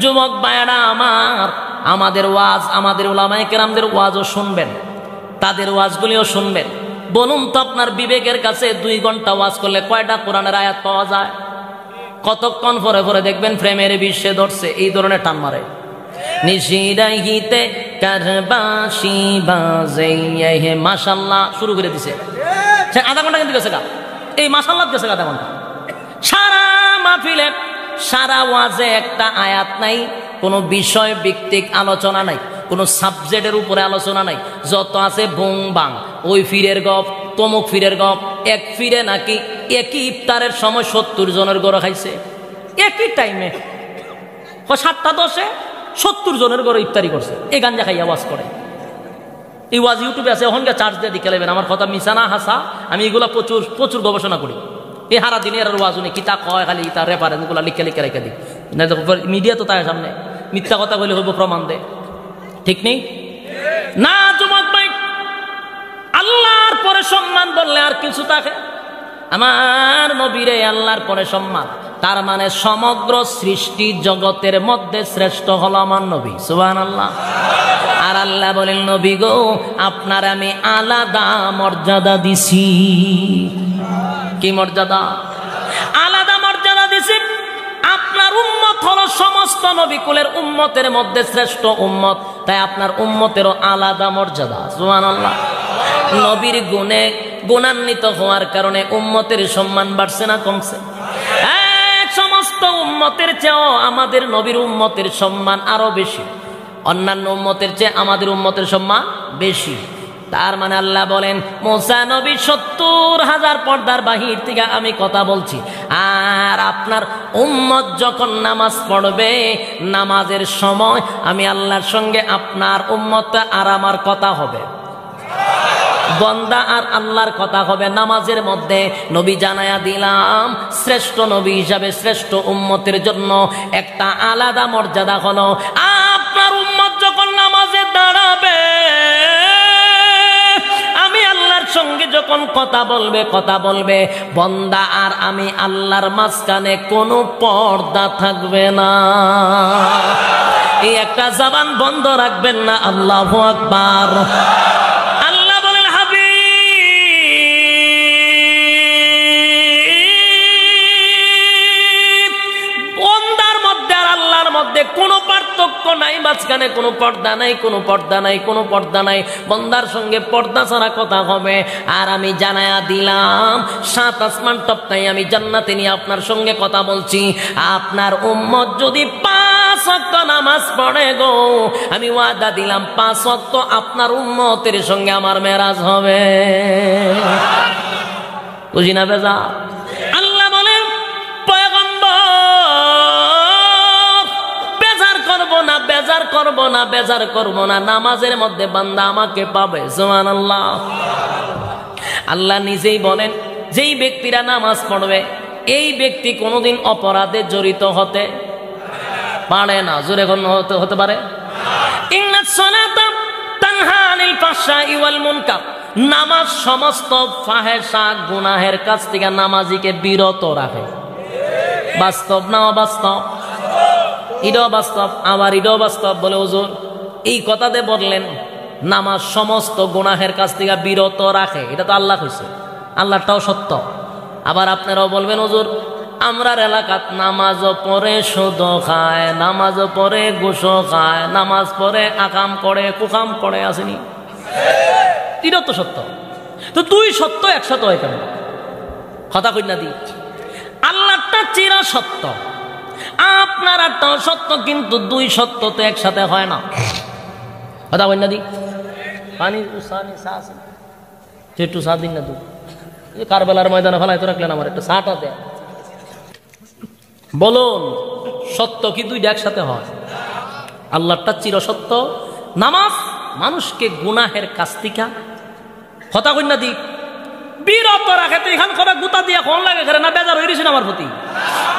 যুবক ভাইয়েরা আমার, আমাদের ওয়াজ, আমাদের উলামায়ে কেরামদের ওয়াজও শুনবেন, তাদের ওয়াজগুলিও শুনবেন। বলুন তো আপনার বিবেকের কাছে 2 ঘন্টা ওয়াজ করলে কয়টা কোরআনের আয়াত পাওয়া যায়? কতক্ষণ পরে পরে দেখবেন প্রেমের বিশ্বে ধরছে, এই ধরনের টান মারে। নিশিরাইতে কারবাসি বাজে হে মাশাআল্লাহ শুরু করে দিছে, সে আধা ঘন্টা কিন্তু গেছে, এই মাশাআল্লাহ গেছে আধা ঘন্টা। সারা মাহফিলে, সারা ওয়াজে একটা আয়াত নাই, কোনো বিষয় ভিত্তিক আলোচনা নাই, কোনো সাবজেক্টের উপরে আলোচনা নাই। যত আছে বুং বাং, ওই ফিরের গপ, তমুক ফিরের গপ। এক ফিরে নাকি একই ইফতারের সময় 70 জনের গড় খাইছে, একই টাইমে 7টা 10-এ 70 জনের গড়ে ইফতারি করছে। এই গাঞ্জা খাইয়া ওয়াজ করে। এই ওয়াজ ইউটিউবে আছে, ওখানকে চার্জ দিয়ে দিকে নেবেন। আমার কথা মিশা না হাসা, আমি এগুলা প্রচুর প্রচুর গবেষণা করি। এই হারা দিনে আর ওয়াজ উনি কিতা কয়, খালি তার রেফারেন্স গুলা লিখে লিখে রেখে দিই। মিডিয়া তো তার সামনে মিথ্যা কথা বলে হইব, প্রমাণ দে, ঠিক নেই না? যুবক ভাই, আল্লাহর পরে সম্মান বললে আর কিছু থাকে? আমার নবীরে আল্লাহর পরে সম্মান, তার মানে সমগ্র সৃষ্টি জগতের মধ্যে শ্রেষ্ঠ হলো আমার নবী। সুবহানাল্লাহ। আর আল্লাহ বলেন, নবী গো, আপনার আমি আলাদা মর্যাদা দিছি। কি মর্যাদা? আলাদা মর্যাদা দিছি। আপনার উম্মত হলো সমস্ত নবী কুলের উম্মতের মধ্যে শ্রেষ্ঠ উম্মত, তাই আপনার উম্মতেরও আলাদা মর্যাদা। সুবহানাল্লাহ। নবীর গুণে গুণান্বিত হওয়ার কারণে উম্মতের সম্মান বাড়ছে না কমছে? সমস্ত উম্মতের চেয়েও আমাদের নবীর উম্মতের সম্মান আরো বেশি, অন্যান্য উম্মতের চেয়ে আমাদের উম্মতের সম্মান বেশি। তার মানে আল্লাহ বলেন, মুসা নবী 70,000 পর্দার বাহির থেকে আমি কথা বলছি, আর আপনার উম্মত যখন নামাজ পড়বে, নামাজের সময় আমি আল্লাহর সঙ্গে আপনার উম্মত আর আমার কথা হবে, বন্দা আর আল্লাহর কথা হবে নামাজের মধ্যে। নবী জানায়া দিলাম, শ্রেষ্ঠ নবী হিসাবে শ্রেষ্ঠ উম্মতের জন্য একটা আলাদা মর্যাদা হলো, আপনার উম্মত যখন নামাজে দাঁড়াবে, আমি আল্লাহর সঙ্গে যখন কথা বলবে, বন্দা আর আমি আল্লাহর মাঝখানে কোনো পর্দা থাকবে না। এই একটা জবান বন্ধ রাখবেন না। আল্লাহু আকবার। কোনো পার্থক্য নাই, মাঝখানে কোনো পর্দা নাই, কোনো পর্দা নাই, কোনো পর্দা নাই। বন্দার সঙ্গে পর্দা ছাড়া কথা হবে। আর আমি জানায়া দিলাম, 7 আসমান টপকাই আমি জান্নাতে নিয়ে আপনার সঙ্গে কথা বলছি। আপনার উম্মত যদি 5 ওয়াক্ত নামাজ পড়ে গো, আমি ওয়াদা দিলাম 5 ওয়াক্ত আপনার উম্মতের সঙ্গে আমার মেরাজ হবে। বুঝি না বেজা? আল্লাহ বলেন, বেজার করবো না, নামাজের মধ্যে বান্দা আমাকে পাবে। সুবহানাল্লাহ। আল্লাহ নিজেই বলেন, যেই ব্যক্তিরা নামাজ পড়বে, এই ব্যক্তি কোনোদিন অপরাধে জড়িত হতে পারে না। জোরে হতে পারে? ইন্নাস সালাতা তানহা আনিল ফাহশাই ওয়াল মুনকার। নামাজ সমস্ত ফাহেশা গুনাহের কাছ থেকে নামাজিকে বিরত রাখে। বাস্তব না অবাস্তব? এটাও বাস্তব, আবার এটাও বাস্তব। বলে হুজুর, এই কথাতে বললেন নামাজ সমস্ত গুনাহের কাছ থেকে বিরত রাখে, এটা তো আল্লাহ কইছে, আল্লাহটাও সত্য। আবার আপনারাও বলবেন, হুজুর আমরার এলাকাত নামাজও পড়ে সুদও খায়, নামাজও পড়ে ঘুষও খায়, নামাজ পড়ে আকাম করে কুকাম করে, আসেনি? এটাও তো সত্য। তো 2 সত্য একসাথে হয় কেন? কথা কই না দি? আল্লাহটা চির সত্য, আপনারটাও সত্য, কিন্তু 2 সত্য তো একসাথে হয় না। কথা কই না দি? পানি উসানি সাস একটু সাত দিন না তুই কারবালার ময়দানে ফেলাই তো রাখলেন, আমার একটা সাটা দেয়। বলুন, সত্য কি 2টা একসাথে হয়? আল্লাহটা চির সত্য, নামাজ মানুষকে গুনাহের কাছ থেকে কথা কই না দি বিরক্ত রাখে। তো এখান করে গুতা দিয়ে কোন লাগে করে না, বেজার হয়ে গেছেন আমার প্রতি।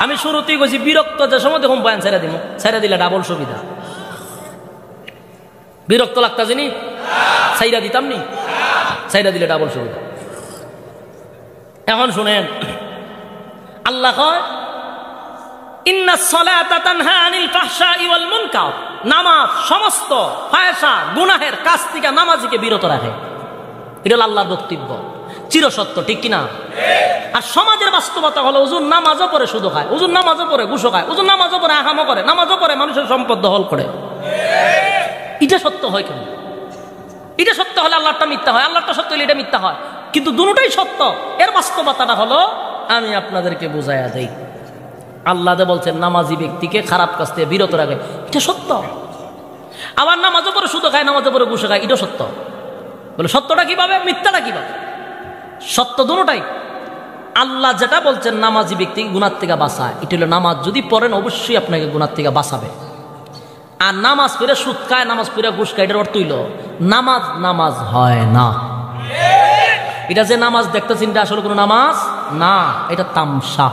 আমি শুরুতেই কইছি, বিরক্ত যে সময় দেখুন বয়ান ছেড়ে দিব, ছেড়ে দিলে ডাবল সুবিধা। বিরক্ত লাগতা যিনি ছাইরা দিতাম নি, ছাইরা দিলে ডাবল সুবিধা। এখন শুনেন, আল্লাহ কয় ইন্নাস সালাতা তানহা আনিল ফাহশাই ওয়াল মুনকার, নামাজ সমস্ত ফাহশা গুনাহের কাজ থেকে নামাজিকে বিরত রাখে। এটা হলো আল্লাহর বক্তব্য, চিরসত্য, ঠিক কিনা? আর সমাজের বাস্তবতা হলো হুজুর নামাজও পড়ে সুদ খায়, হুজুর নামাজও পড়ে ঘুষও খায়, হুজুর নামাজও পড়ে আহামও করে, নামাজও পড়ে মানুষের সম্পদ দখল করে। এটা সত্য হয় কেন? এটা সত্য হলে আল্লাহটা মিথ্যা হয়, আল্লাহটা সত্য হলে এটা মিথ্যা হয়। কিন্তু দুটোটাই সত্য। এর বাস্তবতাটা হলো আমি আপনাদেরকে বুঝাইয়া দেই। আল্লাহ বলছেন নামাজি ব্যক্তিকে খারাপ কাজ থেকে বিরত রাখে, এটা সত্য। আবার নামাজও পড়ে সুদ খায়, নামাজও পড়ে ঘুষে খায়, এটা সত্য। বলে সত্যটা কিভাবে, মিথ্যাটা কিভাবে? সত্য দুটোটাই। আল্লাহ যেটা বলছেন নামাজি ব্যক্তিকে গুনার থেকে বাঁচায়, এটা হলো নামাজ যদি পড়েন অবশ্যই আপনাকে গুনার থেকে বাঁচাবে। আর নামাজ পড়ে সুদ খায়, নামাজ পড়ে ঘুষ খায়, এটার অর্থ হইল নামাজ নামাজ হয় না। এটা যে নামাজ দেখতেছেন এটা আসলে কোনো নামাজ না, এটা তামসা,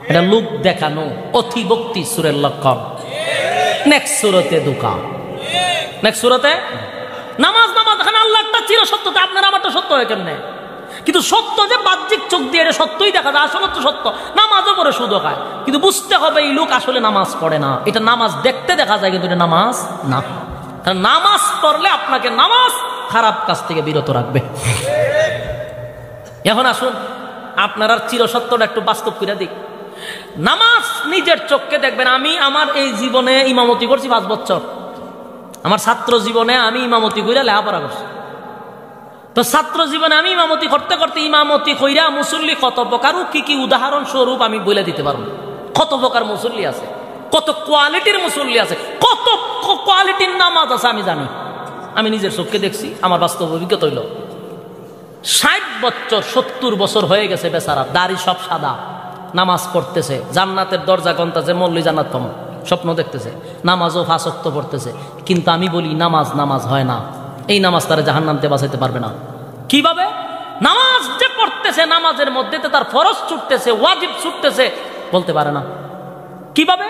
এটা লোক দেখানো, অতিভক্তি সুরের লক্ষণ। নেক্সট সুরতে দুকা, নেক্সট সুরতে নামাজ নামাজ এখানে আল্লাহটা চির সত্যতা, আপনার আমারটা সত্য হয় কেমনে? কিন্তু সত্য যে বাহ্যিক চোখ দিয়ে এটা সত্যই দেখা যায়, আসলে তো সত্য। নামাজও পড়ে সুদ খায়, কিন্তু বুঝতে হবে এই লোক আসলে নামাজ পড়ে না। এটা নামাজ দেখতে দেখা যায়, কিন্তু এটা নামাজ না। কারণ নামাজ পড়লে আপনাকে নামাজ খারাপ কাজ থেকে বিরত রাখবে। এখন আসুন আপনারা চিরসত্যটা একটু বাস্তব করে দিক। নামাজ নিজের চোখকে দেখবেন। আমি আমার এই জীবনে ইমামতি করছি 5 বছর, আমার ছাত্র জীবনে আমি ইমামতি কইরা লেখাপড়া করছি। তো ছাত্র জীবনে আমি ইমামতি করতে করতে ইমামতি কইরা মুসল্লি কত প্রকার, কি কি উদাহরণ স্বরূপ আমি বলে দিতে পারবো। কত প্রকার মুসল্লি আছে, কত কোয়ালিটির মুসল্লি আছে, কত কোয়ালিটির নামাজ আছে আমি জানি। আমি নিজের চোখকে দেখছি, আমার বাস্তব অভিজ্ঞতা হইল 60 বছর 70 বছর হয়ে গেছে বেচারা, দাড়ি সব সাদা, নামাজ পড়তেছে, জান্নাতের দরজা গন্তাছে, মল্লি জান্নাত পাম স্বপ্ন দেখতেছে, নামাজও 5 ওয়াক্ত পড়তেছে। কিন্তু আমি বলি নামাজ নামাজ হয় না। এই নামাজ তারা জাহান্নাম থেকে বাঁচাইতে পারবে না। কিভাবে? নামাজ যে পড়তেছে, নামাজের মধ্যে তার ফরজ ছুটতেছে, ওয়াজিব ছুটতেছে, বলতে পারে না। কিভাবে?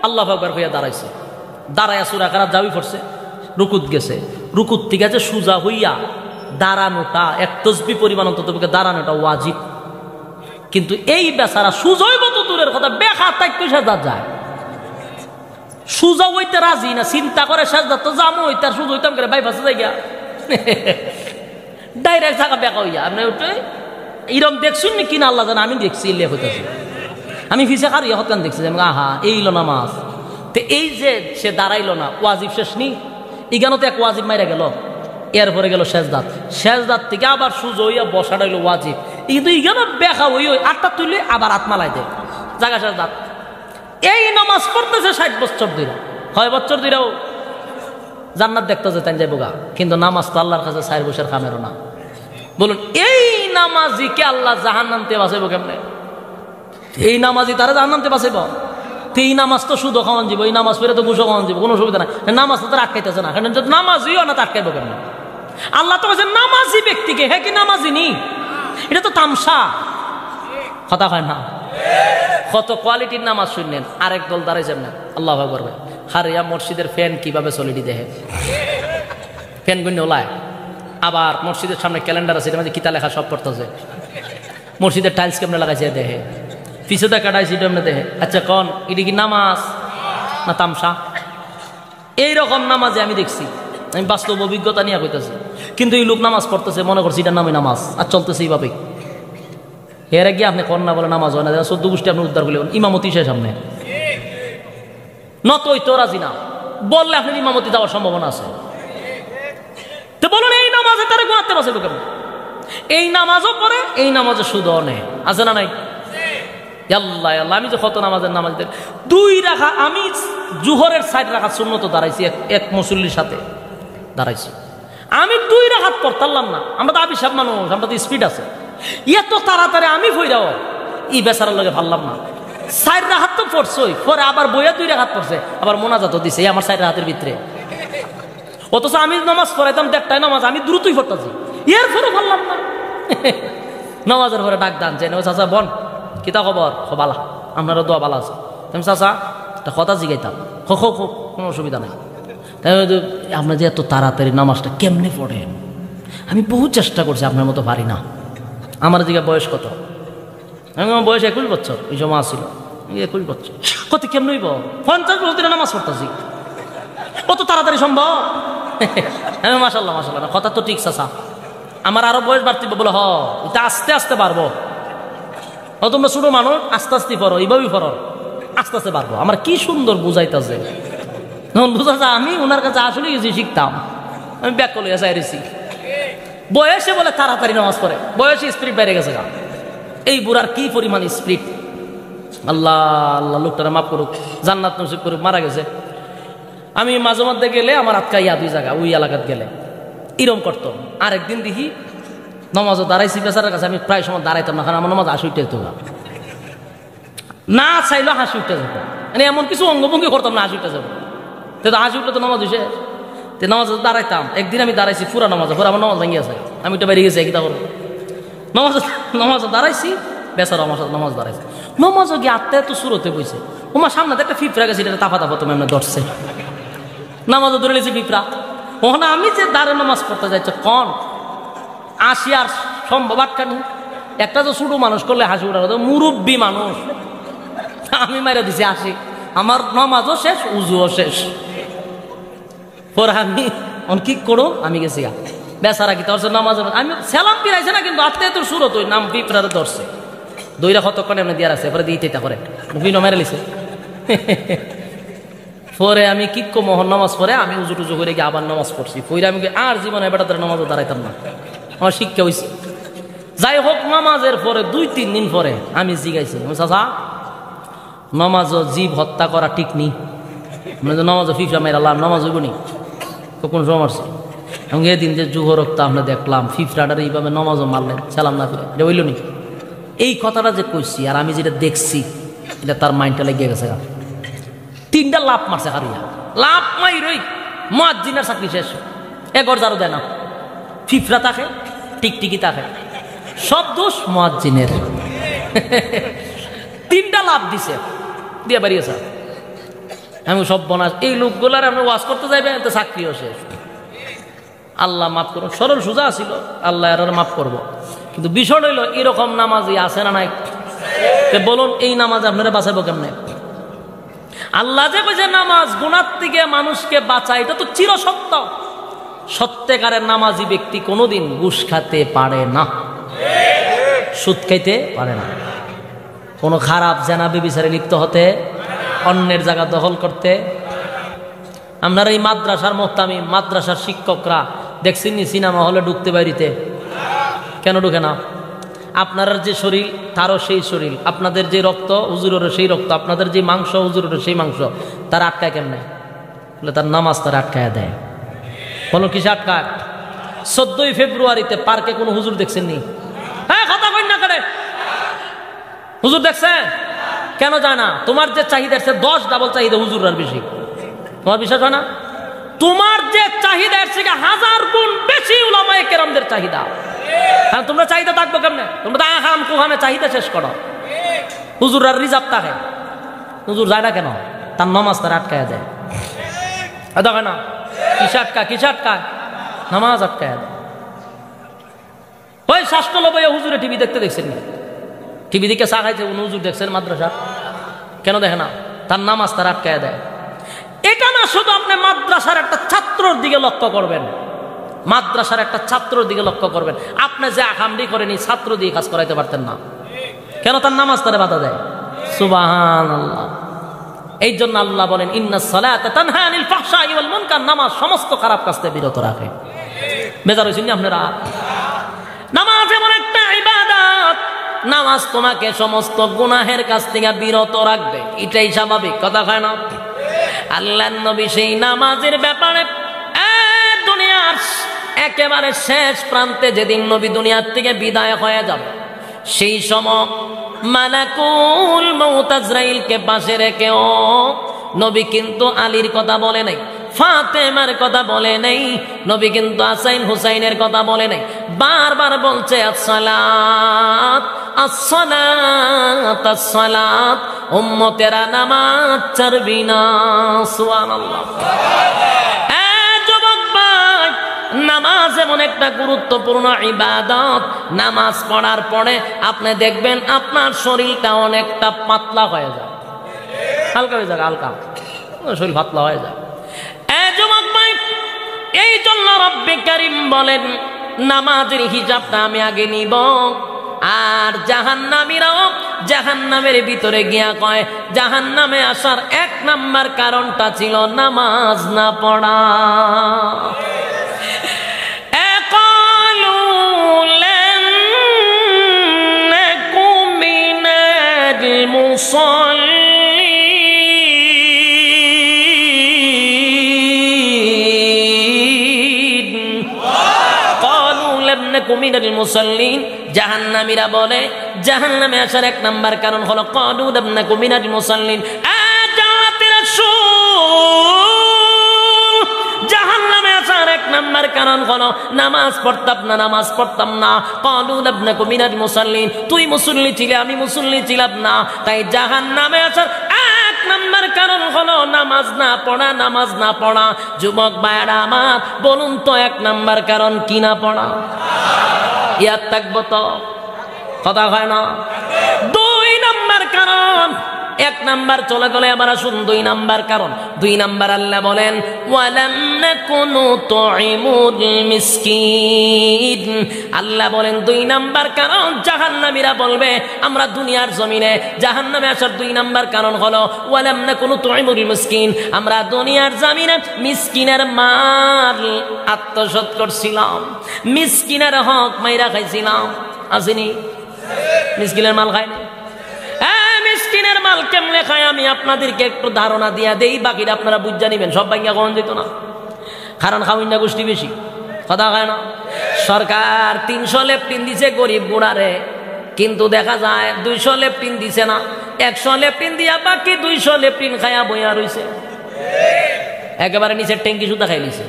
আল্লাহু আকবার হইয়া দাঁড়াইছে, দাঁড়াইয়া সূরা কারাত জাবি পড়ছে, রুকুত গেছে, রুকুত থেকে যে সুজা হইয়া দাঁড়ানোটা, এক তসবিহ পরিমাণ অন্তত দাঁড়ানোটা ওয়াজিব। কিন্তু এই বেচারা সুজইব তো দূরের কথা, বেখা তাই সেজদা যায়, সুজা হইতে রাজি না, চিন্তা করে সেজদা তো জামু হইতে, আর সুজ হইতাম করে বাইপাসে যাই গিয়া ডাইরেক্ট থাকা বেকা হইয়া। আপনি ওটাই এইরকম দেখছুন নি কিনা আল্লাহ জানে, আমি দেখছি ইলে হইতেছে, আমি ফিসে কার ইহতান দেখছি যে আহা এইল নামাজ। তো এই যে সে দাঁড়াইলো না, ওয়াজিব শেষ নি, ইগানো তো এক ওয়াজিব মাইরা গেল, এরপরে গেল সেজদাত, সেজদাত থেকে আবার সুজ হইয়া বসাটা হইল ওয়াজিব। কিন্তু ইগানো বেখা হই ওই 8টা তুলে আবার আত্মালাই দেয় জায়গা সেজদাত। এই নামাজ পড়তেছে 60 বছর ধরে, 6 বছর ধরেও জান্নাত দেখতেছে তাই যাইব গা। কিন্তু নামাজ তো আল্লাহর কাছে 4 বছর কামেরও না। বলুন এই নামাজিকে আল্লাহ জাহান্নাম থেকে বাঁচাইব কেমনে? এই নামাজি তারা জাহান্নাম থেকে বাঁচাইব? তো এই নামাজ তো শুধু খাওয়ান যাব, এই নামাজ পড়ে তো ঘুষো খাওয়ান যাব, কোনো সুবিধা নাই। নামাজ তো তারা আটকাইতেছে না, কারণ যদি নামাজিও না আটকাইব কেমন? আল্লাহ তো বলছে নামাজি ব্যক্তিকে, হ্যাঁ কি নামাজি নি? এটা তো তামসা, কথা হয় না। কত কোয়ালিটির নামাজ শুনলেন। আরেক দল দাঁড়াইছেন না, আল্লাহু আকবার ভাই, হারিয়া মসজিদের ফ্যান কিভাবে চলিটি দেখে, ফ্যান গুণ ওলায়। আবার মসজিদের সামনে ক্যালেন্ডার আছে, এটা কিতা লেখা সব পড়তেছে। মসজিদের টাইলস কেমনে লাগাইছে দেখে, পিছুটা কাটাইছে এমনি দেখে। আচ্ছা কন এটা কি নামাজ না তামসা? এইরকম নামাজে আমি দেখছি, আমি বাস্তব অভিজ্ঞতা নিয়ে কইতেছি। কিন্তু এই লোক নামাজ পড়তেছে, মনে করছি এটার নামে নামাজ, আর চলতেছে এইভাবেই। এর গিয়ে আপনি কন্যা বলে নামাজ হয় না, 14 গোষ্ঠী আপনি উদ্ধার করলেন, ইমামতি সে সামনে নতই তো রাজি না, বললে আপনি ইমামতি দেওয়ার সম্ভাবনা আছে। তো বলুন এই নামাজে তারা গুনাতে বাঁচাইব কেমন? এই নামাজও পড়ে, এই নামাজে সুদও নেয়, আছে না নাই? আল্লাহ আল্লাহ, আমি যে কত নামাজের নামাজ 2 রাখা, আমি জুহরের 4 রাখাত সুন্নত দাঁড়াইছি, এক মুসল্লির সাথে দাঁড়াইছি, আমি 2 রাখাত পড়তাম না। আমরা তো আবিসাব মানুষ, আমরা তো স্পিড আছে, এত তাড়াতাড়ি আমি ফইরাও ই বেচারার লগে পারলাম না। 4 রাখাত তো পড়ছই, পরে আবার বইয়া 2 রাখাত পড়ছে, আবার মোনাজাত দিছে আমার 4 রাখাতের ভিতরে। অথচ আমি নামাজ পড়াইতাম 1টায় নামাজ, আমি দ্রুতই পড়তাছি, এরপরে পারলাম না। নামাজের পরে ডাক দান চাই না, চাচা বন কিতা খবর? বালা, আপনারও দোয়া বালা আছে। তুমি চাচা একটা কথা জিগাইতাম, কোনো অসুবিধা নেই। তাই আপনার যে এত তাড়াতাড়ি নামাজটা কেমনে পড়েন? আমি বহু চেষ্টা করছি, আপনার মতো পারি না। আমার দিকে বয়স কত? আমি আমার বয়স 21 বছর, ওই জমা ছিল। 21 বছর। কত কেমন হইব? 50 বছর ধরে নামাজ পড়তেছি, কত তাড়াতাড়ি সম্ভব? মাশাল্লাহ মাশাল্লাহ, কথা তো ঠিক চাচা, আমার আরো বয়স বাড়তে বলে হ, এটা আস্তে আস্তে পারবো। তোমরা ছোট মানুষ, আস্তে আস্তে পড়ো, এইভাবেই পড়ো, আস্তে আস্তে পারবো। আমার কি সুন্দর বুঝাইতেছে, বুঝা যায় আমি ওনার কাছে আসলে কিছু শিখতাম, আমি ব্যাক করে চাইছি। বয়সে বলে তাড়াতাড়ি নামাজ পড়ে, বয়সে স্পিরিট বেড়ে গেছে গা। এই বুড়ার কি পরিমাণ স্পিরিট, আল্লাহ আল্লাহ, লোকটারা মাফ করুক, জান্নাত নসিব করুক, মারা গেছে। আমি মাঝে মধ্যে গেলে আমার আটকা ইয়া দুই জায়গা, ওই এলাকাত গেলে এরম করতো। আরেকদিন দেখি নমাজও দাঁড়াইছি বেচারার কাছে, আমি প্রায় সময় দাঁড়াইতাম না, কারণ আমার নমাজ হাসি উঠে যেত, না চাইলেও হাসি উঠে যেত, মানে এমন কিছু অঙ্গভঙ্গি করতাম না, হাসি উঠে যাবো। তো হাসি উঠলে তো নমাজ হয়েছে, তো নমাজ দাঁড়াইতাম। একদিন আমি দাঁড়াইছি পুরা নমাজ, পুরো আমার নমাজ ভেঙে আছে, আমি ওটা বেরিয়ে গেছি, কিতা করবো, নমাজ দাঁড়াইছি, বেচারা আমার সাথে নমাজ দাঁড়াইছে, নমাজও গিয়ে আত্মা এত সুরতে বইছে, ওমার সামনে একটা ফিফরা গেছে, এটা তাফা তাফা তুমি এমনি ধরছে, নামাজও ধরে নিয়েছি ফিফরা। ওখানে আমি যে দাঁড়ে নামাজ পড়তে যাইছে কন আসি আর সম্ভব আটকানি, একটা তো ছোট মানুষ করলে হাসি উঠার, মুরব্বী মানুষ, আমি মাইরা দিছি আসি, আমার নামাজও শেষ, উজুও শেষ। পরে আমি কি করো, আমি গেছি বেচারা কি ধরছে নামাজ, আমি সেলাম ফিরাইছে না, কিন্তু আত্মীয় তোর সুরত ওই নাম পিঁপড়ারে ধরছে, দইরা কতক্ষণ এমনি দিয়ে আছে, পরে দিয়ে এটা করে বিনো মেরে লিছে। পরে আমি কি মোহন নামাজ পড়ে আমি উজু টুজু করে গিয়ে আবার নামাজ পড়ছি, পরে আমি আর জীবনে বেটা ধরে নামাজও দাঁড়াইতাম না, আমার শিক্ষা হয়েছে। যাই হোক, নামাজের পরে 2-3 দিন পরে আমি জিগাইছি, চাচা নামাজও জীব হত্যা করা ঠিক নেই, নামাজও ফিফরা মেরা লাম, নামাজ হইব নি কোন সময় মারছি। এবং এদিন যে যুগ রক্ত আমরা দেখলাম, ফিফরাটার এইভাবে নামাজও মারলেন, সালাম না ফিরে, এটা হইল নি। এই কথাটা যে কইছি আর আমি যেটা দেখছি, এটা তার মাইন্ডটা লেগে গেছে। 3টা লাভ মারছে, হারিয়া লাভ মাইরই মুয়াজ্জিনের চাকরি শেষ, এগর জারু দেয় না, ফিফরা থাকে, টিকটিকি থাকে, সব দোষ মুয়াজ্জিনের। 3টা লাভ দিছে, দিয়ে বেরিয়েছে। আমি সব বনাস, এই লোকগুলার আপনি ওয়াজ করতে যাইবেন, তো চাকরিও শেষ। আল্লাহ মাফ করুন, সরল সোজা ছিল, আল্লাহ এর মাফ করবো। কিন্তু বিষয় হইল এরকম নামাজি আছে না নাই? বলুন, এই নামাজ আপনারা বাঁচাবো কেমনে? আল্লাহ যে কইছে নামাজ গুনাহ থেকে মানুষকে বাঁচায়, এটা তো চিরসত্য। সত্যিকারের নামাজি ব্যক্তি কোনোদিন ঘুষ খেতে পারে না, সুদ খাইতে পারে না, কোনো খারাপ জেনা ব্যভিচারে লিপ্ত হতে, অন্যের জায়গা দখল করতে। আপনার এই মাদ্রাসার মোহতামিম, মাদ্রাসার শিক্ষকরা দেখছেন নি সিনেমা হলে ঢুকতে বাড়িতে? কেন ঢুকে না? আপনার যে শরীর তারও সেই শরীর, আপনাদের যে রক্ত হুজুরেরও সেই রক্ত, আপনাদের যে মাংস হুজুরেরও সেই মাংস, তার আটকায় কেমনে? বলে তার নামাজ তার আটকায় দেয়। বলো কিসে আটকায়? 14ই ফেব্রুয়ারিতে পার্কে কোনো হুজুর দেখছেন নি? হ্যাঁ, কথা কই না করে হুজুর দেখছেন? কেন যায় না? তোমার যে চাহিদা 10 ডাবল চাহিদা হুজুরের বেশি। তোমার বিশ্বাস হয় না? তোমার যে চাহিদা এর থেকে 1000 গুণ বেশি উলামায়ে কেরামদের চাহিদা। হ্যাঁ, তোমরা চাহিদা থাকবো কেমনে? তোমরা আহাম কুহামে চাহিদা শেষ করো। হুজুররা রিজার্ভ থাকে, হুজুর যায় না কেন? তার নামাজ তার আটকায় দেয়। দেখে না কিসে আটকায়? নামাজ আটকায় দেয়। ওই শাসনলো বইয়া হুজুরে টিভি দেখতে দেখছেন না? টিভি দিকে চা খাইছে, হুজুর দেখছেন মাদ্রাসা, কেন দেখে না? তার নামাজ তার আটকায় দেয়। এটা না, শুধু আপনি মাদ্রাসার একটা ছাত্রর দিকে লক্ষ্য করবেন, মাদ্রাসার একটা ছাত্রর দিকে লক্ষ্য করবেন। আপনি যে আহামরি করেন, এই ছাত্র দিয়ে কাজ করাইতে পারতেন না, কেন? তার নামাজ তারে বাধা দেয়। সুবহানাল্লাহ। এই জন্য আল্লাহ বলেন, ইন্নাস সালাতা তানহা আনিল ফাহশাই ওয়াল মুনকার, নামাজ সমস্ত খারাপ কাজ থেকে বিরত রাখে। বেজার হইছেন আপনারা? নামাজ এমন একটা ইবাদত, নামাজ তোমাকে সমস্ত গুনাহের কাছ থেকে বিরত রাখবে, এটাই স্বাভাবিক, কথা হয় না? আল্লাহর নবী সেই নামাজের ব্যাপারে দুনিয়ার একেবারে শেষ প্রান্তে, যেদিন নবী দুনিয়ার থেকে বিদায় হয়ে যাবে, সেই সময় মালাকুল মউত আজরাইলকে পাশে রেখেও নবী কিন্তু আলীর কথা বলে নাই, ফাতেমার কথা বলে নাই, নবী কিন্তু হাসান হুসাইনের কথা বলে নাই, বারবার বলছে আসসালাত আসসালাত আসসালাত, উম্মতেরা নামাজ ছাড়বি না। সুবহানাল্লাহ। যুবক ভাই, নামাজ এমন একটা গুরুত্বপূর্ণ ইবাদত, নামাজ পড়ার পরে আপনি দেখবেন আপনার শরীরটা অনেকটা পাতলা হয়ে যায়। হালকা হয়ে যাক, হালকা শরীর পাতলা হয়ে যায়। যুবক ভাই, এই জন্য রব্বে কারীম বলেন নামাজের হিসাবটা আমি আগে নিব। আর জাহান্নামীরাও জাহান্নামের ভিতরে গিয়া কয় জাহান্নামে আসার 1 নাম্বার কারণটা ছিল নামাজ না পড়া। মুসল্লিন, জাহান্নামীরা বলে জাহান্নামে আসার 1 নাম্বার কারণ হলো ক্বালু লাম নাকু মিনাল মুসাল্লিন। জাহান্নামে আসার 1 নাম্বার কারণ হলো নামাজ পড়তাম না, নামাজ পড়তাম না। ক্বালু লাম নাকু মিনাল মুসাল্লিন, তুই মুসল্লি ছিলে, আমি মুসল্লি ছিলাম না, তাই জাহান্নামে আসার 1 নাম্বার কারণ হলো নামাজ না পড়া, নামাজ না পড়া। যুবক ভাইরা আমার, বলুন তো 1 নাম্বার কারণ কি না পড়া? ইয়াদ থাকবো তো? কথা হয় না? 2 নাম্বার কারণ। 1 নাম্বার চলে গেলে আবার আসুন 2 নাম্বার কারণ। 2 নাম্বার আল্লাহ বলেন ওয়ালাম নাকুনু তুইমুল মিসকিন। আল্লাহ বলেন 2 নাম্বার কারণ জাহান্নামীরা বলবে আমরা দুনিয়ার জমিনে জাহান্নামে আসার 2 নাম্বার কারণ হলো ওয়ালাম নাকুনু তুইমুল মিসকিন, আমরা দুনিয়ার জমিনে মিসকিনের মাল আত্মসাৎ করছিলাম, মিসকিনের হক মাইরা খাইছিলাম। আসেনি? মিসকিনের মাল খায় না? মিসকিনের মাল কেমনে খায় আমি আপনাদেরকে একটু ধারণা দিয়া দেই, বাকিটা আপনারা বুঝা নিবেন। সব ভাঙ্গা কখন যেত না, কারণ খাওয়াইনা গোষ্ঠী বেশি, কথা খায় না। সরকার 300 লেপটিন দিছে গরিব গুড়ারে, কিন্তু দেখা যায় 200 লেপটিন দিছে না, 100 লেপটিন দিয়া বাকি 200 লেপটিন খায়া বইয়া রইছে, একেবারে নিচের ট্যাঙ্কি সুদ্ধা খাই নিছে।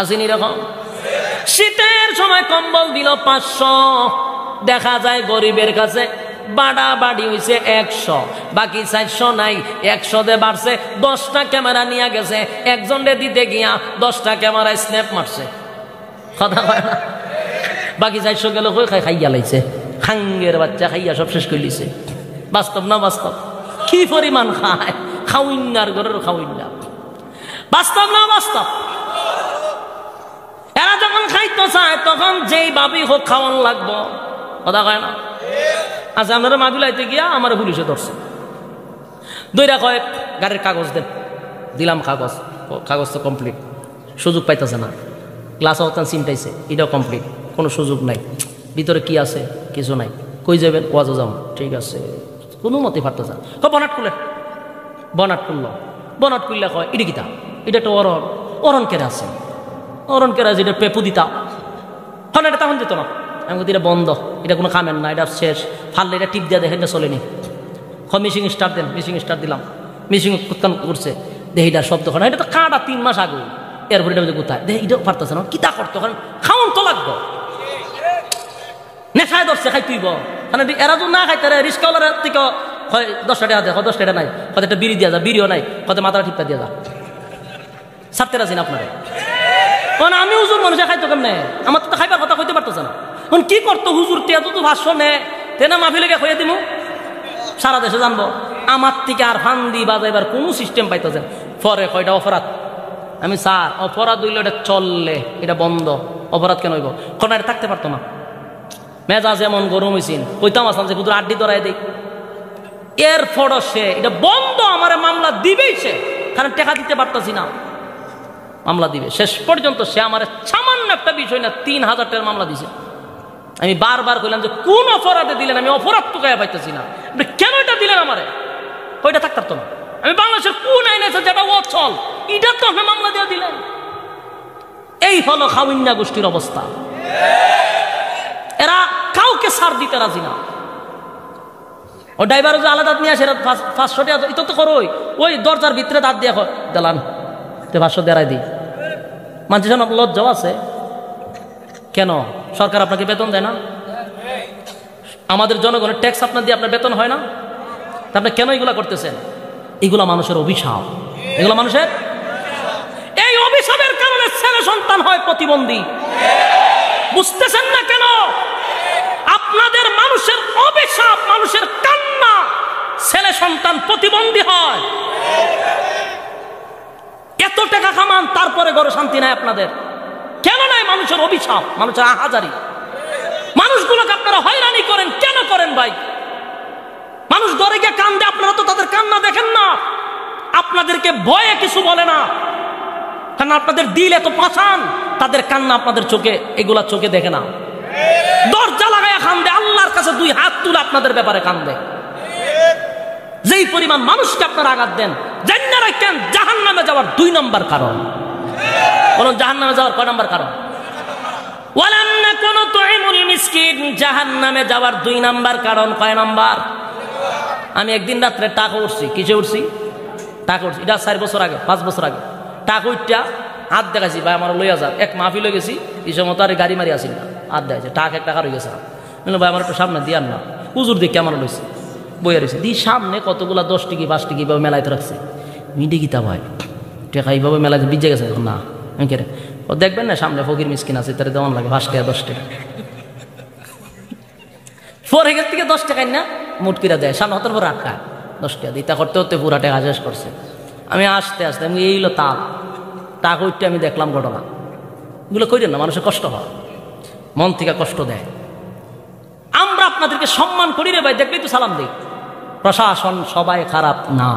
আসেনি এরকম? শীতের সময় কম্বল দিল 500, দেখা যায় গরিবের কাছে বাড়া বাড়ি হয়েছে 100, বাকি 400 নাই। 100 দে বাড়ছে, 10টা ক্যামেরা নিয়ে গেছে, একজনে দিতে গিয়া 10টা ক্যামেরায় স্ন্যাপ মারছে, কথা হয় না। বাকি 400 গেল কই খাইয়া লাইছে, খাঙ্গের বাচ্চা খাইয়া সব শেষ করে লিছে। বাস্তব না বাস্তব? কি পরিমাণ খায়, খাউইনার ঘরের খাউইনা। বাস্তব না বাস্তব? এরা যখন খাইতে চায় তখন যেই ভাবি হোক খাওয়ান লাগবো, কথা কয় না। আচ্ছা, আপনারা মাহফিলাইতে গিয়া আমার পুলিশে ধরছে, দইরা কয়েক গাড়ির কাগজ দেন, দিলাম কাগজ, কাগজ তো কমপ্লিট, সুযোগ পাইতেছে না। গ্লাস অবস্থান চিমটাইছে, এটাও কমপ্লিট, কোনো সুযোগ নাই। ভিতরে কি আছে? কিছু নাই। কই যাবেন? ওয়াজও যাম। ঠিক আছে, কোনো মতে পারতেছে না। বনাট খুলে, বনাট খুলল, বনাট খুললে কয় এটা কিতা? এটা একটা অরণ, অরণ কেরা আছে, অরণ কেরা আছে, এটা পেপু দিতা হন, এটা তখন যেত না। আমি বলতে এটা বন্ধ, এটা কোনো কামের না, এটা শেষ, ফাললে এটা টিপ দিয়ে দেখেন, এটা চলেনি। মিশিং স্টার্ট দেন, মিশিং স্টার্ট দিলাম, মিশিং করছে, দেখি এটা শব্দ করে, এটা তো কাটা 3 মাস আগে, এরপর এটা কোথায় দেখি এটাও পারতেছে না, কিতা করতো, কারণ খাওয়ান তো লাগবো, নেশায় ধরছে, খাই তুইব। মানে এরা যদি না খাইতে রিস্কাওয়ালার থেকে হয় 10 টাকা দেয়, 10 টাকা নাই, হয়তো একটা বিড়ি দিয়া যা, বিড়িও নাই, হয়তো মাথাটা টিপটা দিয়া যা, ছাড়তে রাখছেন আপনারা। কারণ আমি হুজুর মানুষে খাইতো কেমনে, আমার তো খাইবার কথা কইতে পারতেছে না। এখন কি করতো হুজুর, টিয়া তো ভাষ্য নে তেনা মাহফিলে হয়ে দিব, সারা দেশে জানবো। আমার থেকে আর ফান্দি বাজাইবার কোনো সিস্টেম পাইতেছেন। পরে কয়টা অপরাধ, আমি স্যার অপরাধ হইলে এটা চললে, এটা বন্ধ, অপরাধ কেন হইব? কারণ এটা থাকতে পারতো না, মেজাজ এমন গরম হয়েছিন, কইতাম আসান যে হুজুর আড্ডি ধরাই দিই, এরপর সে এটা বন্ধ, আমার মামলা দিবেই সে, কারণ টাকা দিতে পারতাছি না, মামলা দিবে। শেষ পর্যন্ত সে আমার সামান্য একটা বিষয় না 3000 টাকার মামলা দিছে। আমি বারবার কইলাম যে কোন অপরাধে দিলেন, আমি অপরাধ তো গায়ে পাইতেছি না, কেন এটা দিলেন আমারে? ওইটা থাকতো না। আমি বাংলাদেশের কোন আইন আছে যেটা অচল, এটা তো আপনি মামলা দিয়ে দিলেন। এই হলো খাউইন্না গোষ্ঠীর অবস্থা। এরা কাউকে ছাড় দিতে রাজি না। ও ড্রাইভার যে আলাদা নিয়ে আসে 500 টাকা, এটা তো করোই, ওই দরজার ভিতরে দাঁত দিয়ে দিলাম 500 দেড়াই দিই। মানুষের লজ্জাও আছে। কেন? সরকার আপনাকে বেতন দেয় না? আমাদের জনগণের ট্যাক্স আপনার দিয়ে আপনার বেতন হয় না? আপনি কেন এগুলা করতেছেন? এগুলা মানুষের অভিশাপ, এগুলা মানুষের, এই অভিশাপের কারণে ছেলে সন্তান হয় প্রতিবন্ধী। বুঝতেছেন না কেন? আপনাদের মানুষের অভিশাপ, মানুষের কান্না ছেলে সন্তান প্রতিবন্ধী হয়। এত টাকা কামান, তারপরে ঘরে শান্তি নাই আপনাদের। কেন নাই? মানুষের অভিশাপ, মানুষের আহাজারি। মানুষগুলোকে আপনারা হয়রানি করেন, কেন করেন ভাই? মানুষ ঘরে গিয়ে কান্দে, আপনারা তো তাদের কান্না দেখেন না। আপনাদেরকে ভয়ে কিছু বলে না, কারণ আপনাদের দিল এত পাষাণ। তাদের কান্না আপনাদের চোখে, এগুলা চোখে দেখে না। দরজা লাগায় কান্দে, আল্লাহর কাছে 2 হাত তুলে আপনাদের ব্যাপারে কান্দে। যেই পরিমাণ মানুষকে আপনারা আঘাত দেন, জান্নাতে রাখেন জাহান্নামে যাওয়ার 2 নম্বর কারণ। বলুন, জাহান্নামে যাওয়ার কয় নম্বর কারণ? ওয়ালাম নাকুনু তুইমুল মিসকিন, জাহান্নামে যাওয়ার 2 নম্বর কারণ। কয় নম্বর? আমি একদিন রাত্রে টাকা উঠছি। কিসে উঠছি? টাকা উঠছি। এটা 4 বছর আগে, 5 বছর আগে। টাকা উঠটা হাত দেখাইছি, ভাই আমার লইয়া যান। এক মাহফিল হয়ে গেছি, এই সময় তো আর গাড়ি মারি আসিল না, হাত দেখাইছে। টাকা 1 টাকা রয়ে গেছে। ভাই আমার একটু সামনে দিয়ান না, হুজুর দেখে আমার লইছে, বইয়া রয়েছে। দি সামনে কতগুলা 10 টিকি 5 টিকি এইভাবে মেলাইতে রাখছে। মিডে গীতা ভাই টেকা এইভাবে মেলাইতে বিজে গেছে। এখন না আমি কেটে ও দেখবেন না, সামনে ফকির মিসকিন আছে, তারা দেওয়ান লাগে 5 টাকা 10 টাকা। পরে গেছ থেকে 10 টাকায় না মুটকিরা দেয়, সামনে হতার পর রাখা 10 টাকা দিতা করতে করতে পুরা টাকা শেষ করছে। আমি আসতে আসতে আমি এইগুলো তাল টাকা উঠতে আমি দেখলাম ঘটনা। এগুলো করেন না, মানুষের কষ্ট হয়, মন থেকে কষ্ট দেয়। আমরা আপনাদেরকে সম্মান করি রে ভাই, দেখলেই তো সালাম দিই। প্রশাসন সবাই খারাপ না,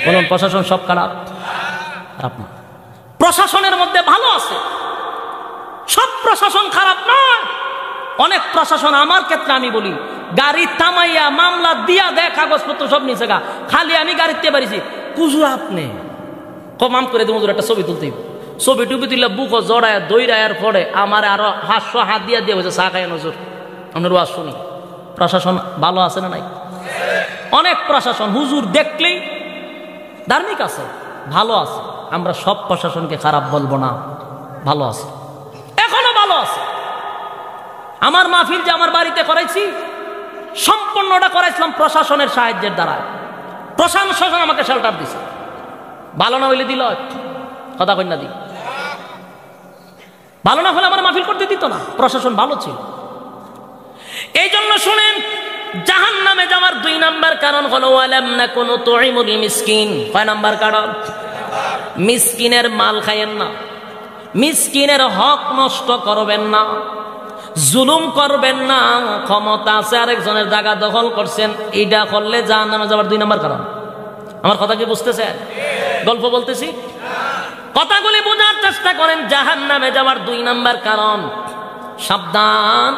বলুন প্রশাসন সব খারাপ? খারাপ না। প্রশাসনের মধ্যে ভালো আছে, সব প্রশাসন খারাপ নয়। অনেক প্রশাসন, আমার ক্ষেত্রে আমি বলি, গাড়ি থামাইয়া মামলা দিয়া দেয়, কাগজপত্র সব নিচে গা, খালি আমি গাড়িতে পারিছি কুজুর আপনি কমাম করে দেবো, একটা ছবি তুলতেই। ছবি টুবি তুললে বুক জড়ায় দইরায়ের পরে আমার আরো 500 হাত দিয়া দিয়ে হয়েছে চা খায় নজর। আপনার ওয়াজ শুনি। প্রশাসন ভালো আছে না নাই? অনেক প্রশাসন হুজুর দেখলেই ধার্মিক আছে, ভালো আছে। আমরা সব প্রশাসনকে খারাপ বলবো না, ভালো আছে, এখনো ভালো আছে। আমার মাহফিল যে আমার বাড়িতে করাইছি, সম্পূর্ণটা করাইছিলাম প্রশাসনের সাহায্যের দ্বারা। প্রশাসন আমাকে শেল্টার দিছে। ভালো না হইলে দিল কথা কন্যা দি, ভালো না হলে আমার মাহফিল করতে দিত না। প্রশাসন ভালো ছিল। এই জন্য শুনেন, জাহান্নামে যাওয়ার 2 নম্বর কারণ হলো ওয়ালাম নাকুনু তুইমুল মিসকিন। কয় নম্বর কারণ? মিসকিনের মাল খাইয়েন না, মিসকিনের হক নষ্ট করবেন না, জুলুম করবেন না। ক্ষমতা আছে, আরেকজনের জায়গা দখল করছেন, এটা করলে জাহান্নামে যাওয়ার 2 নম্বর কারণ। আমার কথা কি বুঝতেছেন? গল্প বলতেছি, কথাগুলি বোঝার চেষ্টা করেন। জাহান্নামে যাওয়ার 2 নম্বর কারণ, সাবধান,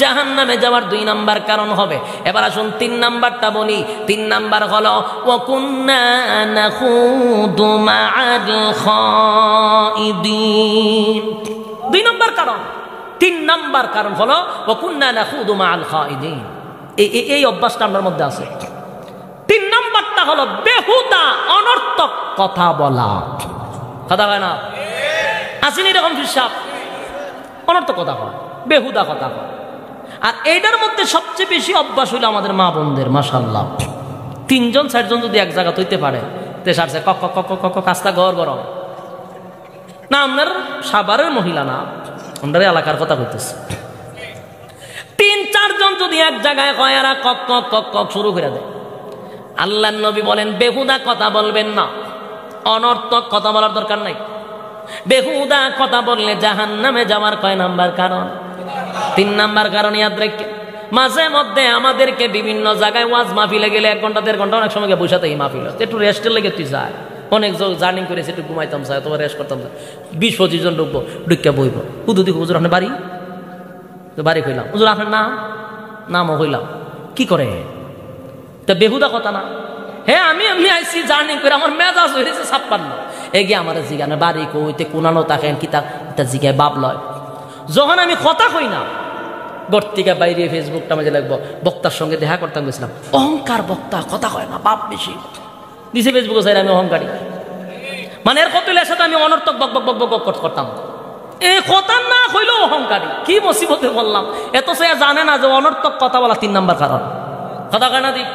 জাহান্নামে যাওয়ার 2 নম্বর কারণ হবে। এবার আসুন 3 নম্বরটা বলি। 3 নম্বর হলো ওয়া কুন্না নাখুদু মা'আল খাইদিন। 2 নম্বর কারণ। 3 নম্বর কারণ হলো ওয়া কুন্না নাখুদু মা'আল খাইদিন। এই অভ্যাসটা আমার মধ্যে আছে। 3 নম্বরটা হলো বেহুদা অনর্থক কথা বলা। কথা হয় না? আসেনি এরকম হিসাব? অনর্থক কথা হয়, বেহুদা কথা হয়। আর এইটার মধ্যে সবচেয়ে বেশি অভ্যাস হইল আমাদের মা বোনদের। মাশাআল্লাহ, 3জন 4জন যদি এক জায়গা হইতে পারে, তেসারছে কক কক কক কক কাজটা ঘর গরম না। আপনার সাভারের মহিলা না, আমাদের এলাকার কথা কইতেছে। 3-4 জন যদি এক জায়গায় কয়, আর কক কক কক কক শুরু করে দেয়। আল্লাহর নবী বলেন বেহুদা কথা বলবেন না, অনর্থক কথা বলার দরকার নাই। বেহুদা কথা বললে জাহান্নামে যাওয়ার কয় নাম্বার কারণ? 3 নাম্বার কারণ। ইয়াদ রাখেন, মাঝে মধ্যে আমাদেরকে বিভিন্ন জায়গায় ওয়াজ মাহফিলে গেলে 1 ঘন্টা 1.5 ঘন্টা অনেক সময় বসে থাকি মাহফিল, একটু রেস্টের লেগে তুই যায়। অনেক জার্নিং করেছি, একটু ঘুমাইতাম চাই, তোমার রেস্ট করতাম চাই। 20-25 জন ঢুকবো, ঢুকিয়া বইব। হুদু দেখো হুজুর আপনার বাড়ি? বাড়ি কইলাম। হুজুর আপনার নামও কইলাম। কি করে? তা বেহুদা কথা না। হ্যাঁ, আমি এমনি আইসি জার্নি করে, আমার মেজাজ হয়েছে 56। এগিয়ে আমার জিগানে বাড়ি কইতে কোনানো তাকেন কি তা জিগায় বাপ লয়। যখন আমি কথা কই না, গর্তিকা বাইরে ফেসবুকটা মাঝে লাগবো, বক্তার সঙ্গে দেখা করতাম গেছিলাম। অহংকার বক্তা, কথা কয় না, বাপ বেশি দিছে ফেসবুকে চাই আমি অহংকারী। মানে এর কপিলের সাথে আমি অনর্থক বক বক বক বক করতাম। এই কথা না হইলেও অহংকারী। কি মুসিবতে বললাম, এত সে জানে না যে অনর্থক কথা বলা 3 নাম্বার কারণ। কথা কয় না দিক।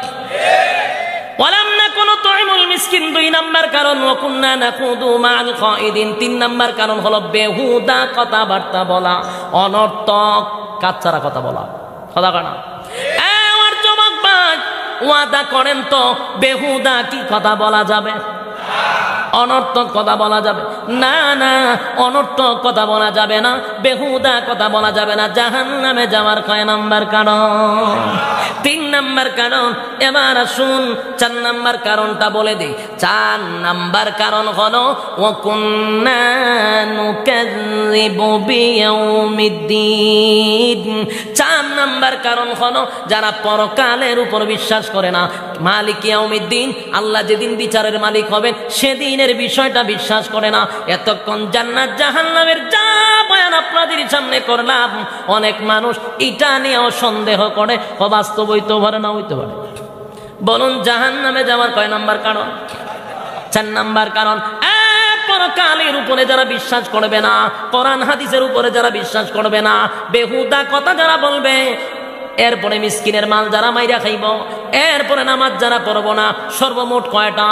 ওয়ালাম নাকুনু তুইমুল মিসকিন 2 নাম্বার কারণ। ওয়া কুন্না নাকুদু মা'আল খাইদিন 3 নাম্বার কারণ হলো বেহুদা কথাবার্তা বলা, অনর্থক কাচ্চারা কথা বলা। কথা কয় না? আমার যুবক ভাই, ওয়াদা করেন তো বেহুদা কি কথা বলা যাবে? অনর্থক কথা বলা যাবে না, না অনর্থক কথা বলা যাবে না, বেহুদা কথা বলা যাবে না। জাহান্নামে যাওয়ার কয় নাম্বার কারণ? 3 নাম্বার কারণ। এবার আসুন 4 নাম্বার কারণটা বলে দিই। 4 নাম্বার কারণ হলো ওয়াকুন্না নুকাযযিবু বিয়াউমিদ্দিন। 4 নাম্বার কারণ হলো যারা পরকালের উপর বিশ্বাস করে না, মালিক ইয়াউমিদ্দিন, আল্লাহ যেদিন বিচারের মালিক হবেন সেদিনের বিষয়টা বিশ্বাস করে না। এতক্ষণ জান্নাত জাহান্নামের যা বয়ান আপনাদের সামনে করলাম, অনেক মানুষ এটা নিয়েও সন্দেহ করে, বাস্তব হইতে পারে না হইতে পারে। বলুন জাহান্নামে যাওয়ার কয় নাম্বার কারণ? 4 নাম্বার কারণ। পরকালের উপরে যারা বিশ্বাস করবে না, কোরআন হাদিসের উপরে যারা বিশ্বাস করবে না, বেহুদা কথা যারা বলবে, এরপরে মিসকিনের মাল যারা মাইরা খাইব, এরপরে নামাজ যারা পড়ব না, সর্বমোট কয়টা?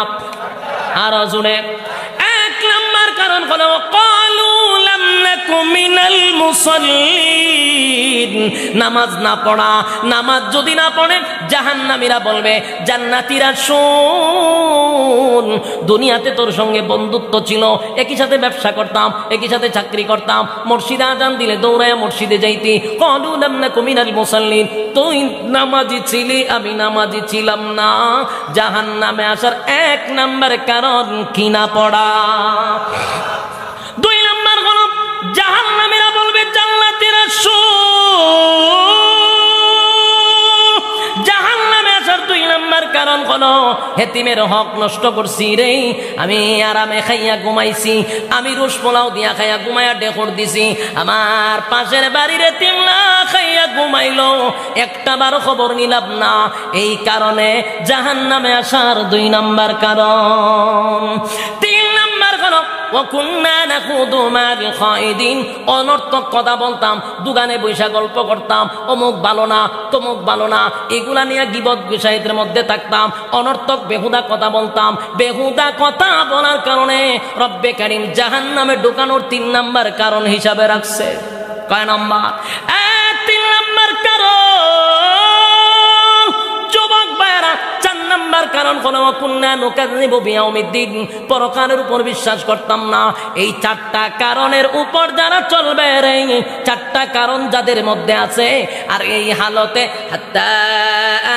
আরো জুড়ে। 1 নাম্বার কারণ হলো ক্বালু লাম নাকু মিনাল মুসাল্লিন। নামাজ না পড়া, নামাজ যদি না পড়ে জাহান্নামীরা বলবে জান্নাতীরা শোন, দুনিয়াতে তোর সঙ্গে বন্ধুত্ব ছিল, একই সাথে ব্যবসা করতাম, একই সাথে চাকরি করতাম, মসজিদে আযান দিলে দৌড়ায় মসজিদে যাইতি। ক্বালু লাম নাকু মিনাল মুসাল্লিন, তুই নামাজি ছিলি, আমি নামাজি ছিলাম না। জাহান্নামে আসার 1 নাম্বার কারণ কি না পড়া। 2 নাম্বার হলো জাহান্নামীরা বলবে জান্নাতীরা শোন। জাহান্নামে আসার 2 নাম্বার কারণ হলো হেতিমের হক নষ্ট করছি রে, আমি আরামে খাইয়া ঘুমাইছি, আমি রুশ পোলাও দিয়া খাইয়া ঘুমাইয়া ডেকর দিছি, আমার পাশের বাড়ির এতিমরা খাইয়া ঘুমাইলো, একটা বারো খবর নিলাম না। এই কারণে জাহান্নামে আসার 2 নাম্বার কারণ। 3 নাম্বার হলো ওয়াকুন্না নাখুদু মাল খাইদিন। অনর্থক কথা বলতাম, দোকানে বৈশা গল্প করতাম, অমুক ভালো না তমুক ভালো না, এগুলা নিয়ে গীবত গুসাইতের মধ্যে থাকতাম, অনর্থক বেহুদা কথা বলতাম। বেহুদা কথা বলার কারণে রব্বে কারীম জাহান্নামে ঢোকানোর 3 নাম্বার কারণ হিসাবে রাখছে। কয় নাম্বার? 3 নাম্বার কারণ। যুবক ভাইরা, 4 নাম্বার কারণ হলো ওয়াকুন্না নুকাযযিবু বিয়াউমিদ্দিন, পরকালের উপর বিশ্বাস করতাম না। এই 4টা কারণের উপর যারা চলবে রে, 4টা কারণ যাদের মধ্যে আছে, আর এই হালতে হাত্তা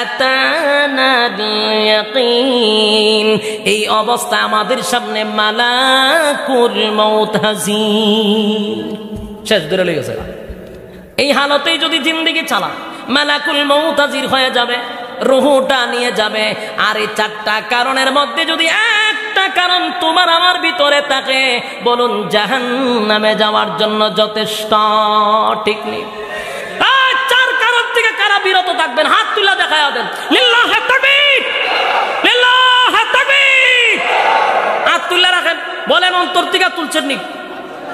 আতানাল ইয়াকিন, এই অবস্থা আমাদের সামনে মালাকুল মউত হাজির। শেষ ধরে লই গেছে। এই হালতেই যদি জিন্দেগি চালা, মালাকুল মউত হাজির হয়ে যাবে, রুহটা নিয়ে যাবে। আর এই 4টা কারণের মধ্যে যদি একটা কারণ তোমার আমার ভিতরে থাকে, বলুন জাহান্নামে যাওয়ার জন্য যথেষ্ট। ঠিক নেই? 4 কারণ থেকে কারা বিরত থাকবেন? হাত তুলে দেখায় দেন। লিল্লাহি তাকবীর, লিল্লাহি তাকবীর। হাত তুলে রাখেন, বলেন অন্তর থেকে তুলছেন নি?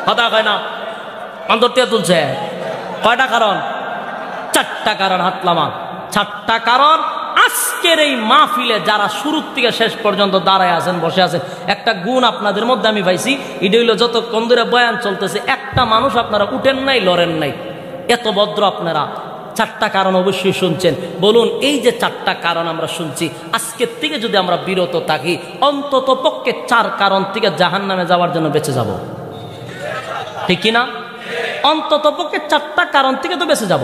কথা কয় না, অন্তর থেকে তুলছে। কয়টা কারণ? 4টা কারণ। হাত লামা। 4টা কারণ। আজকের এই মাহফিলে যারা শুরু থেকে শেষ পর্যন্ত দাঁড়ায় আছেন, বসে আছেন, একটা গুণ আপনাদের মধ্যে আমি পাইছি, এটা হইল যতক্ষণ ধরে বয়ান চলতেছে একটা মানুষ আপনারা উঠেন নাই, লড়েন নাই, এত ভদ্র আপনারা। 4টা কারণ অবশ্যই শুনছেন। বলুন এই যে 4টা কারণ আমরা শুনছি, আজকের থেকে যদি আমরা বিরত থাকি, অন্তত পক্ষে 4 কারণ থেকে জাহান্নামে যাওয়ার জন্য বেঁচে যাব। ঠিক কিনা? অন্তত পক্ষে 4টা কারণ থেকে তো বেঁচে যাব।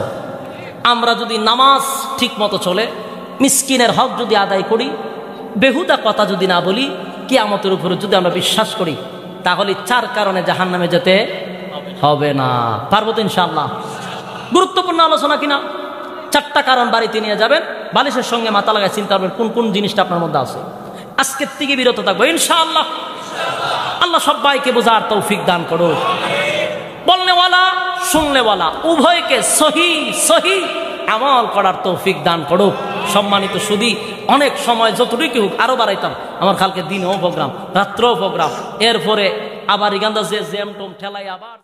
আমরা যদি নামাজ ঠিক মতো চলে, মিসকিনের হক যদি আদায় করি, বেহুদা কথা যদি না বলি, কিয়ামতের উপরে যদি আমরা বিশ্বাস করি, তাহলে 4 কারণে জাহান্নামে যেতে হবে না। পারবো তো ইনশাআল্লাহ? গুরুত্বপূর্ণ আলোচনা কিনা? 4টা কারণ বাড়িতে নিয়ে যাবেন, বালিশের সঙ্গে মাথা লাগায় চিন্তা করবেন কোন কোন জিনিসটা আপনার মধ্যে আছে। আজকের থেকে বিরত থাকবো ইনশাআল্লাহ। আল্লাহ সবাইকে বোঝার তৌফিক দান করুন। বলনেওয়ালা শুননেওয়ালা উভয়কে সহি সহি আমল করার তৌফিক দান করুক। সম্মানিত সুধী, অনেক সময় যতটুকু হোক আরো বাড়াইতাম। আমার কালকে দিনও প্রোগ্রাম, রাত্রেও প্রোগ্রাম, এরপরে আবার ইগান্দা যে জ্যাম টোম ঠেলাই আবার